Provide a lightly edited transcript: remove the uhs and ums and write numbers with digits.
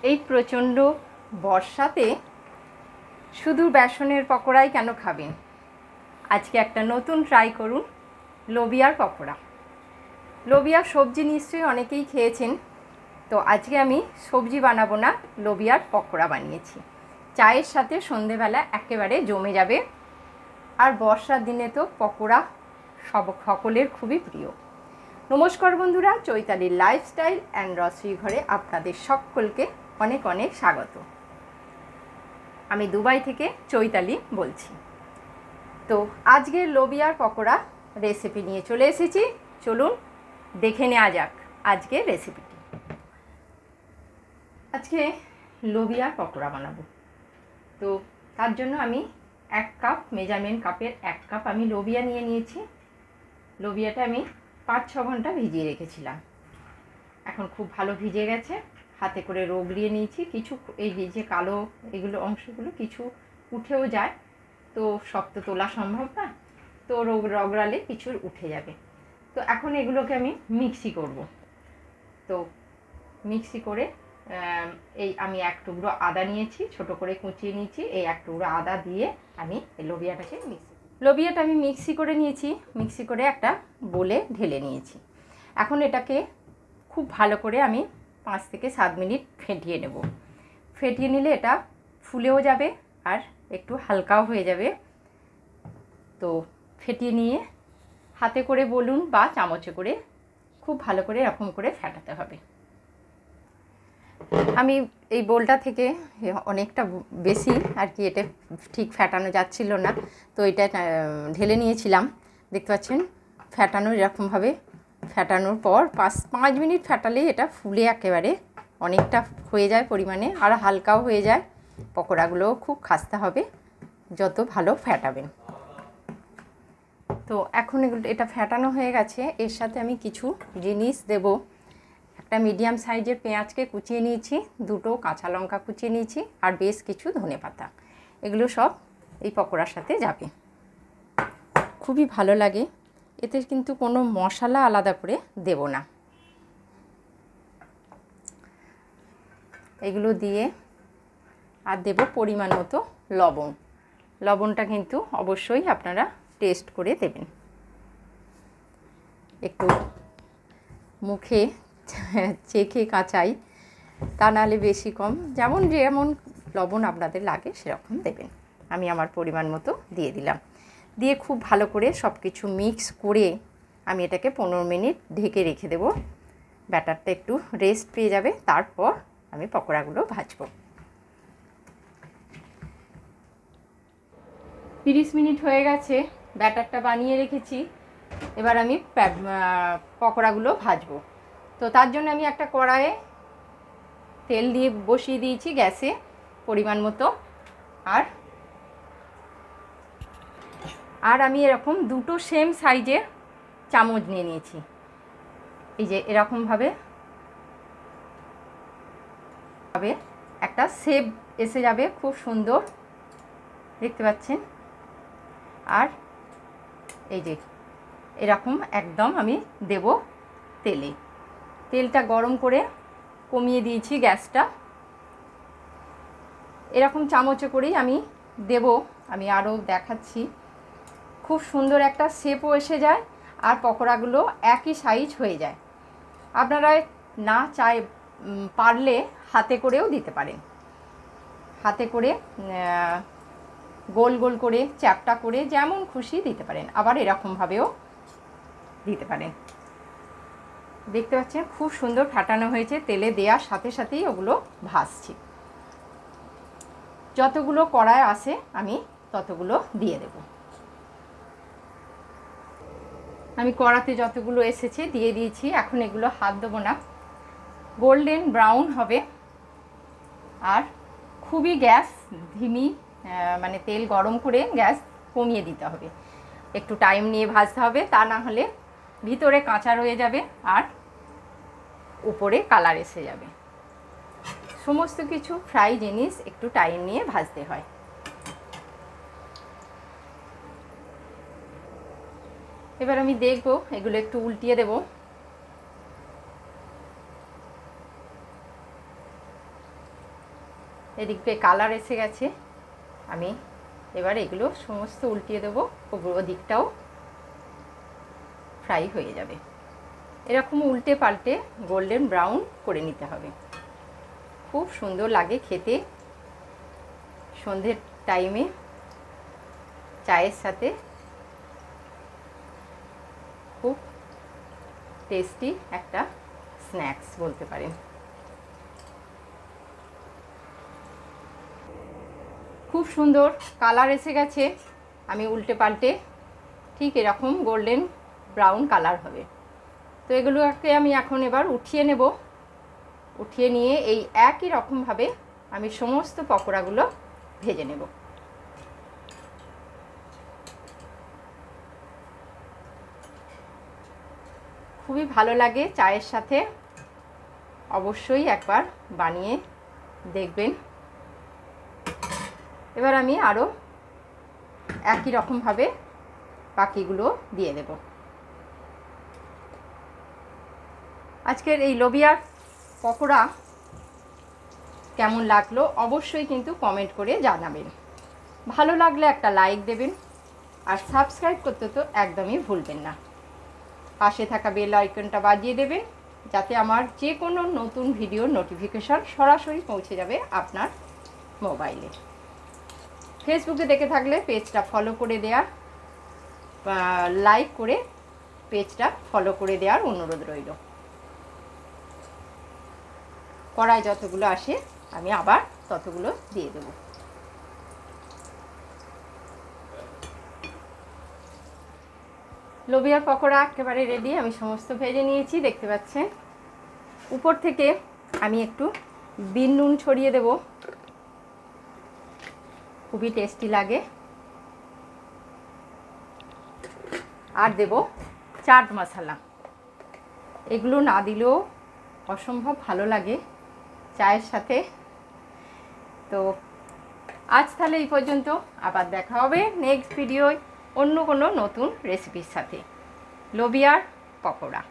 এই প্রচণ্ড বর্ষাতে শুধু বেসনের পকোড়াই কেন খাবেন? আজকে একটা নতুন ট্রাই করুন, লোবিয়ার পকোড়া। লোবিয়ার সবজি নিশ্চয়ই অনেকেই খেয়েছেন, তো আজকে আমি সবজি বানাবো না, লোবিয়ার পকোড়া বানিয়েছি। চায়ের সাথে সন্ধেবেলা একেবারে জমে যাবে। আর বর্ষার দিনে তো পকোড়া সকলের খুবই প্রিয়। নমস্কার বন্ধুরা, চৈতালির লাইফস্টাইল অ্যান্ড রসই ঘরে আপনাদের সকলকে অনেক অনেক স্বাগত। আমি দুবাই থেকে চৈতালি বলছি। তো আজকের লোবিয়ার পকোড়া রেসিপি নিয়ে চলে এসেছি। চলুন দেখে নেওয়া যাক আজকের রেসিপিটি। আজকে লোবিয়ার পকোড়া বানাবো, তো তার জন্য আমি 1 কাপ মেজারমেন্ট কাপের 1 কাপ আমি লোবিয়া নিয়ে নিয়েছি। লোবিয়াটা আমি 5-6 ঘন্টা ভিজিয়ে রেখেছিলাম। এখন খুব ভালো ভিজে গেছে। হাতে করে রগড়িয়ে নিয়েছি। কিছু এই যে কালো এগুলো অংশগুলো কিছু উঠেও যায়, তো সব তো তোলা সম্ভব না, তো রগড়ালে কিছু উঠে যাবে। তো এখন এগুলোকে আমি মিক্সি করব। তো মিক্সি করে এই আমি 1 টুকরো আদা নিয়েছি, ছোট করে কুচিয়ে নিয়েছি। এই 1 টুকরো আদা দিয়ে আমি লোবিয়াটাকে লোবিয়াটা আমি মিক্সি করে নিয়েছি। মিক্সি করে একটা বোলে ঢেলে নিয়েছি। এখন এটাকে খুব ভালো করে আমি 5 থেকে 7 মিনিট ফেটিয়ে নেব। ফেটিয়ে নিলে এটা ফুলেও যাবে আর একটু হালকাও হয়ে যাবে। তো ফেটিয়ে নিয়ে হাতে করে বলুন বা চামচে করে খুব ভালো করে এরকম করে ফেটাতে হবে। আমি এই বোলটা থেকে অনেকটা বেশি আর কি এটা ঠিক ফেটানো যাচ্ছিল না, তো এটা ঢেলে নিয়েছিলাম। দেখতে পাচ্ছেন ফেটানো এরকমভাবে ফেটানোর পর 5 মিনিট ফেটালেই এটা ফুলে একেবারে অনেকটা হয়ে যায় পরিমাণে, আর হালকাও হয়ে যায়। পকোড়াগুলোও খুব খাস্তা হবে যত ভালো ফেটাবেন। তো এখন এটা ফেটানো হয়ে গেছে। এর সাথে আমি কিছু জিনিস দেব। একটা মিডিয়াম সাইজের পেঁয়াজকে কুচিয়ে নিয়েছি, 2টো কাঁচা লঙ্কা কুচিয়ে নিয়েছি, আর বেশ কিছু ধনেপাতা। এগুলো সব এই পকোড়ার সাথে যাবে। খুবই ভালো লাগে। এতে কিন্তু কোনো মশলা আলাদা করে দেব না। এগুলো দিয়ে আর দেব পরিমাণ মতো লবণ। লবণটা কিন্তু অবশ্যই আপনারা টেস্ট করে দেবেন। একটু মুখে চেখে কাঁচাই, তা নাহলে বেশি কম যেমন লবণ আপনাদের লাগে সেরকম দেবেন। আমি আমার পরিমাণ মতো দিয়ে দিলাম। দিয়ে খুব ভালো করে সব কিছু মিক্স করে আমি এটাকে 15 মিনিট ঢেকে রেখে দেব। ব্যাটারটা একটু রেস্ট পেয়ে যাবে, তারপর আমি পকোড়াগুলো ভাজবো। 30 মিনিট হয়ে গেছে, ব্যাটারটা বানিয়ে রেখেছি। এবার আমি পকোড়াগুলো ভাজবো। তো তার জন্য আমি একটা কড়াইয়ে তেল দিয়ে বসিয়ে দিয়েছি গ্যাসে পরিমাণ মতো। আর আমি এরকম 2টো সেম সাইজের চামচ নিয়ে নিয়েছি। এই যে এরকমভাবে একটা শেপ এসে যাবে, খুব সুন্দর দেখতে পাচ্ছেন। আর এই যে এরকম একদম আমি দেব তেলে। তেলটা গরম করে কমিয়ে দিয়েছি গ্যাসটা। এরকম চামচে করেই আমি দেব। আমি আরও দেখাচ্ছি। খুব সুন্দর একটা শেপও এসে যায় আর পকোড়াগুলো একই সাইজ হয়ে যায়। আপনারা না পারলে হাতে করেও দিতে পারেন। হাতে করে গোল গোল করে চ্যাপটা করে যেমন খুশি দিতে পারেন, আবার এরকমভাবেও দিতে পারেন। দেখতে পাচ্ছেন খুব সুন্দর ফাটানো হয়েছে। তেলে দেওয়ার সাথে সাথেই ওগুলো ভাজছি। যতগুলো কড়াই আসে আমি ততগুলো দিয়ে দেব। আমি কড়াতে যতগুলো এসেছে দিয়ে দিয়েছি। এখন এগুলো হাত দেবো না, গোল্ডেন ব্রাউন হবে। আর খুবই গ্যাস ধিমি, মানে তেল গরম করে গ্যাস কমিয়ে দিতে হবে। একটু টাইম নিয়ে ভাজতে হবে, তা না হলে ভিতরে কাঁচা রয়ে যাবে আর উপরে কালার এসে যাবে। সমস্ত কিছু ফ্রাই জিনিস একটু টাইম নিয়ে ভাজতে হয়। এবার আমি দেখব, এগুলো একটু উল্টিয়ে দেব। এদিক দিয়ে কালার এসে গেছে। আমি এবার এগুলো সমস্ত উল্টিয়ে দেবো, ওদিকটাও ফ্রাই হয়ে যাবে। এরকম উল্টে পাল্টে গোল্ডেন ব্রাউন করে নিতে হবে। খুব সুন্দর লাগে খেতে সন্ধ্যের টাইমে চায়ের সাথে, খুব টেস্টি একটা স্ন্যাক্স বলতে পারেন। খুব সুন্দর কালার এসে গেছে। আমি উল্টে পাল্টে ঠিক এরকম গোল্ডেন ব্রাউন কালার হবে। তো এগুলোকে আমি এখন এবার উঠিয়ে নেব। উঠিয়ে নিয়ে এই একই রকমভাবে আমি সমস্ত পকোড়াগুলো ভেজে নেব। খুবই ভালো লাগে চায়ের সাথে, অবশ্যই একবার বানিয়ে দেখবেন। এবার আমি আরও একই রকমভাবে বাকিগুলো দিয়ে দেব। আজকের এই লোবিয়ার পকোড়া কেমন লাগলো অবশ্যই কিন্তু কমেন্ট করে জানাবেন। ভালো লাগলে একটা লাইক দেবেন, আর সাবস্ক্রাইব করতে তো একদমই ভুলবেন না। পাশে থাকা বেল আইকনটা বাজিয়ে দেবেন, যাতে আমার যে কোনো নতুন ভিডিওর নোটিফিকেশান সরাসরি পৌঁছে যাবে আপনার মোবাইলে। ফেসবুকে দেখে থাকলে পেজটা ফলো করে দেওয়ার, লাইক করে পেজটা ফলো করে দেওয়ার অনুরোধ রইল। কড়াই যতগুলো আসে আমি আবার ততগুলো দিয়ে দেব। লোবিয়ার পকোড়া একেবারে রেডি। আমি সমস্ত ভেজে নিয়েছি, দেখতে পাচ্ছেন। উপর থেকে আমি একটু বিন নুন ছড়িয়ে দেব, খুবই টেস্টি লাগে। আর দেব চাট মশলা। এগুলো না দিলেও অসম্ভব ভালো লাগে চায়ের সাথে। তো আজ তাহলে এই পর্যন্ত, আবার দেখা হবে নেক্সট ভিডিওয় অন্য কোনো নতুন রেসিপির সাথে। লোবিয়ার পকোড়া।